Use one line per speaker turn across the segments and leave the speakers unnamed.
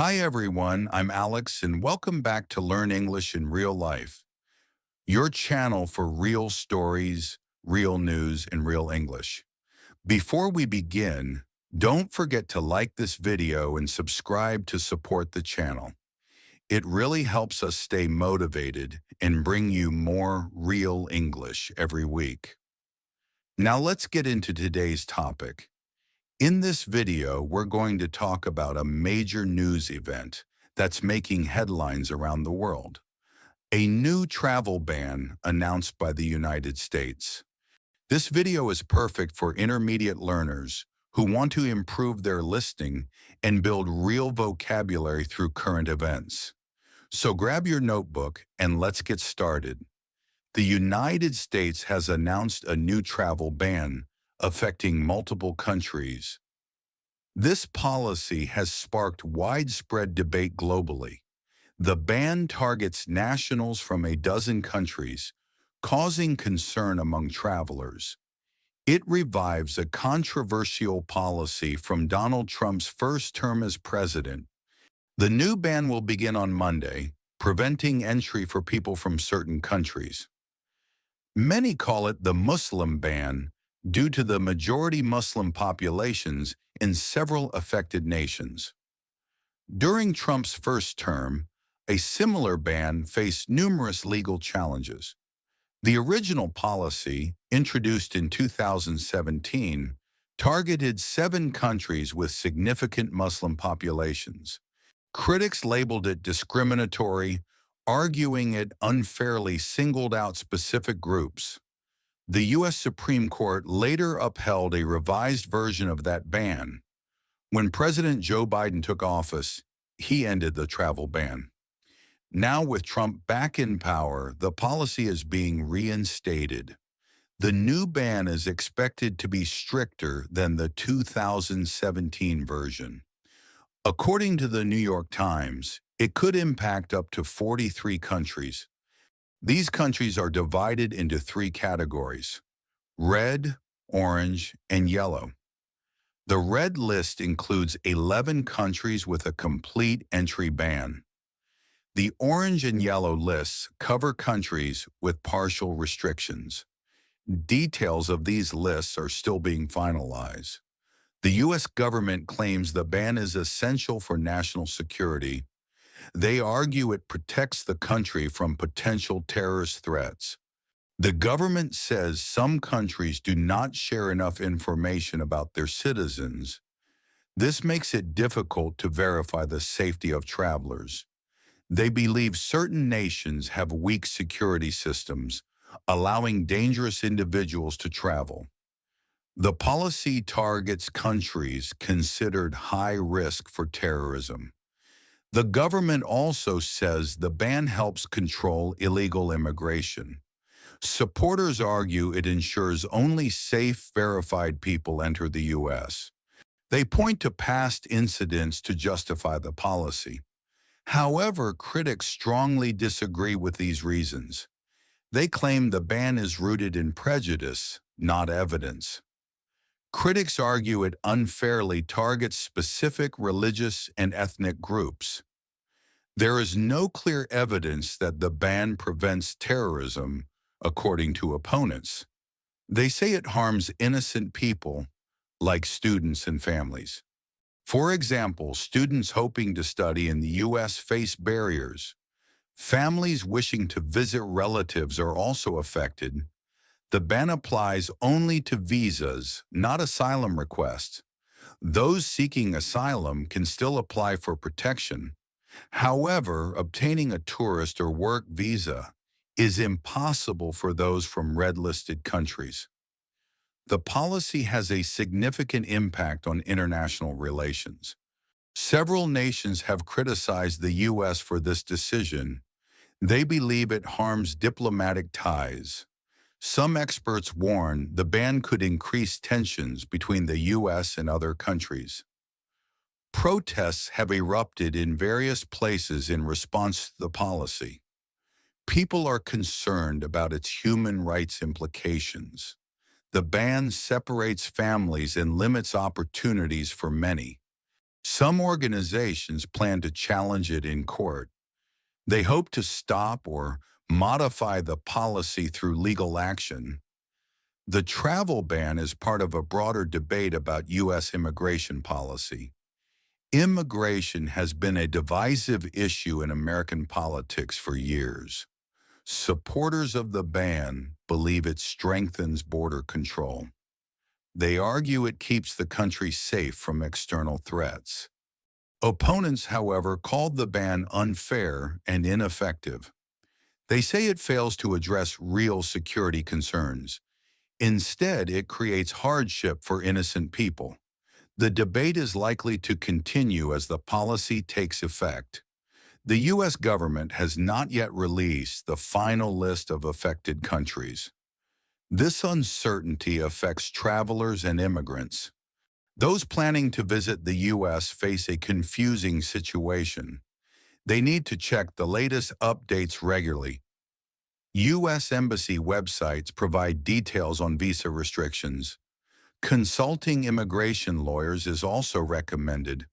Hi everyone, I'm Alex and welcome back to Learn English in Real Life, your channel for real stories, real news, and real English. Before we begin, don't forget to like this video and subscribe to support the channel. It really helps us stay motivated and bring you more real English every week. Now let's get into today's topic. In this video, we're going to talk about a major news event that's making headlines around the world. A new travel ban announced by the United States. This video is perfect for intermediate learners who want to improve their listening and build real vocabulary through current events. So grab your notebook and let's get started. The United States has announced a new travel ban affecting multiple countries. This policy has sparked widespread debate globally. The ban targets nationals from a dozen countries, causing concern among travelers. It revives a controversial policy from Donald Trump's first term as president. The new ban will begin on Monday, preventing entry for people from certain countries. Many call it the Muslim ban due to the majority Muslim populations in several affected nations. During Trump's first term, a similar ban faced numerous legal challenges. The original policy, introduced in 2017, targeted 7 countries with significant Muslim populations. Critics labeled it discriminatory, arguing it unfairly singled out specific groups. The U.S. Supreme Court later upheld a revised version of that ban. When President Joe Biden took office, he ended the travel ban. Now, with Trump back in power, the policy is being reinstated. The new ban is expected to be stricter than the 2017 version. According to the New York Times, it could impact up to 43 countries. These countries are divided into 3 categories: red, orange, and yellow. The red list includes 11 countries with a complete entry ban. The orange and yellow lists cover countries with partial restrictions. Details of these lists are still being finalized. The U.S. government claims the ban is essential for national security. They argue it protects the country from potential terrorist threats. The government says some countries do not share enough information about their citizens. This makes it difficult to verify the safety of travelers. They believe certain nations have weak security systems, allowing dangerous individuals to travel. The policy targets countries considered high risk for terrorism. The government also says the ban helps control illegal immigration. Supporters argue it ensures only safe, verified people enter the U.S. They point to past incidents to justify the policy. However, critics strongly disagree with these reasons. They claim the ban is rooted in prejudice, not evidence. Critics argue it unfairly targets specific religious and ethnic groups. There is no clear evidence that the ban prevents terrorism, according to opponents. They say it harms innocent people, like students and families. For example, students hoping to study in the U.S. face barriers. Families wishing to visit relatives are also affected. The ban applies only to visas, not asylum requests. Those seeking asylum can still apply for protection. However, obtaining a tourist or work visa is impossible for those from red-listed countries. The policy has a significant impact on international relations. Several nations have criticized the U.S. for this decision. They believe it harms diplomatic ties. Some experts warn the ban could increase tensions between the U.S. and other countries. Protests have erupted in various places in response to the policy. People are concerned about its human rights implications. The ban separates families and limits opportunities for many. Some organizations plan to challenge it in court. They hope to stop or modify the policy through legal action. The travel ban is part of a broader debate about U.S. immigration policy. Immigration has been a divisive issue in American politics for years. Supporters of the ban believe it strengthens border control. They argue it keeps the country safe from external threats. Opponents, however, called the ban unfair and ineffective. They say it fails to address real security concerns. Instead, it creates hardship for innocent people. The debate is likely to continue as the policy takes effect. The U.S. government has not yet released the final list of affected countries. This uncertainty affects travelers and immigrants. Those planning to visit the U.S. face a confusing situation. They need to check the latest updates regularly. U.S. Embassy websites provide details on visa restrictions. Consulting immigration lawyers is also recommended.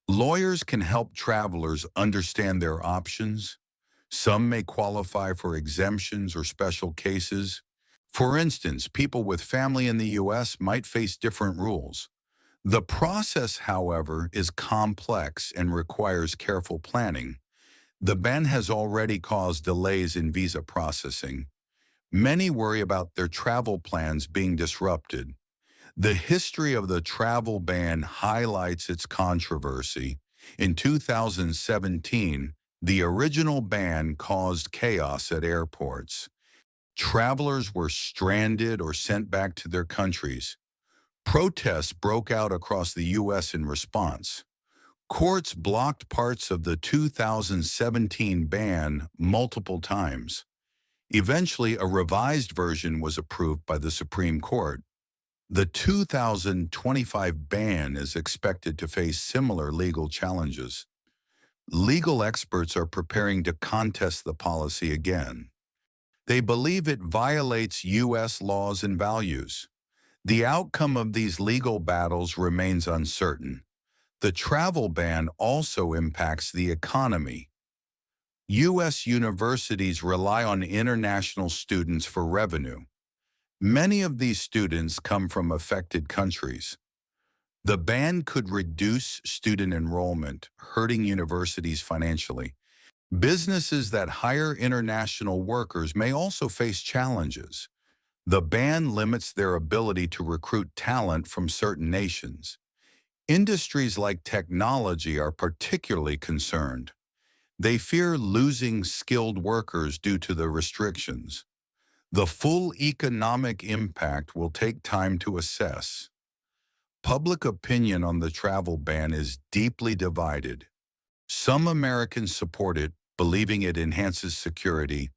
Lawyers can help travelers understand their options. Some may qualify for exemptions or special cases. For instance, people with family in the U.S. might face different rules. The process, however, is complex and requires careful planning. The ban has already caused delays in visa processing. Many worry about their travel plans being disrupted. The history of the travel ban highlights its controversy. In 2017, the original ban caused chaos at airports. Travelers were stranded or sent back to their countries. Protests broke out across the U.S. in response. Courts blocked parts of the 2017 ban multiple times. Eventually, a revised version was approved by the Supreme Court. The 2025 ban is expected to face similar legal challenges. Legal experts are preparing to contest the policy again. They believe it violates U.S. laws and values. The outcome of these legal battles remains uncertain. The travel ban also impacts the economy. U.S. universities rely on international students for revenue. Many of these students come from affected countries. The ban could reduce student enrollment, hurting universities financially. Businesses that hire international workers may also face challenges. The ban limits their ability to recruit talent from certain nations. Industries like technology are particularly concerned. They fear losing skilled workers due to the restrictions. The full economic impact will take time to assess. Public opinion on the travel ban is deeply divided. Some Americans support it, believing it enhances security.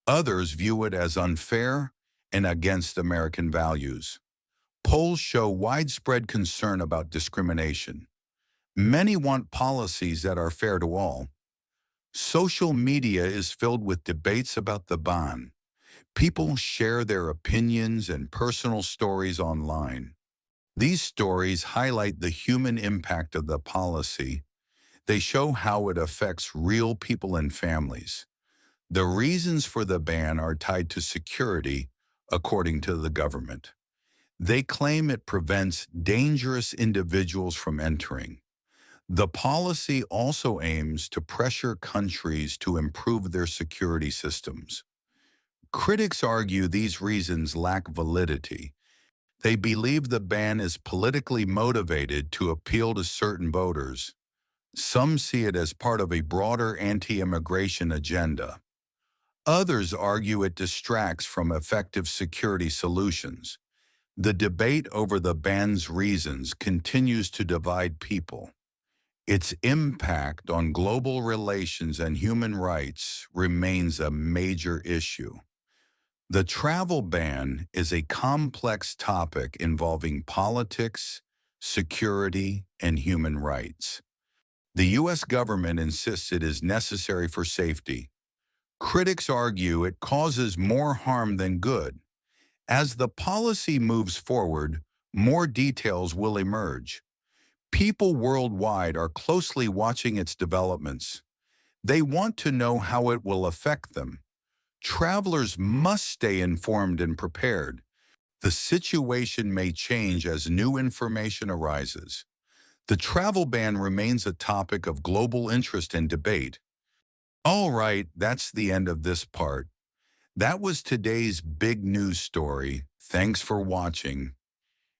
Others view it as unfair and against American values. Polls show widespread concern about discrimination. Many want policies that are fair to all. Social media is filled with debates about the ban. People share their opinions and personal stories online. These stories highlight the human impact of the policy. They show how it affects real people and families. The reasons for the ban are tied to security, according to the government. They claim it prevents dangerous individuals from entering. The policy also aims to pressure countries to improve their security systems. Critics argue these reasons lack validity. They believe the ban is politically motivated to appeal to certain voters. Some see it as part of a broader anti-immigration agenda. Others argue it distracts from effective security solutions. The debate over the ban's reasons continues to divide people. Its impact on global relations and human rights remains a major issue. The travel ban is a complex topic involving politics, security, and human rights. The U.S. government insists it is necessary for safety. Critics argue it causes more harm than good. As the policy moves forward, more details will emerge. People worldwide are closely watching its developments. They want to know how it will affect them. Travelers must stay informed and prepared. The situation may change as new information arises. The travel ban remains a topic of global interest and debate. All right, that's the end of this part. That was today's big news story. Thanks for watching.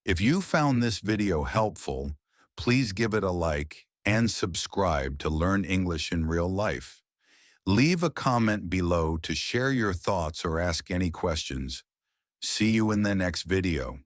If you found this video helpful, please give it a like and subscribe to learn English in real life. Leave a comment below to share your thoughts or ask any questions. See you in the next video.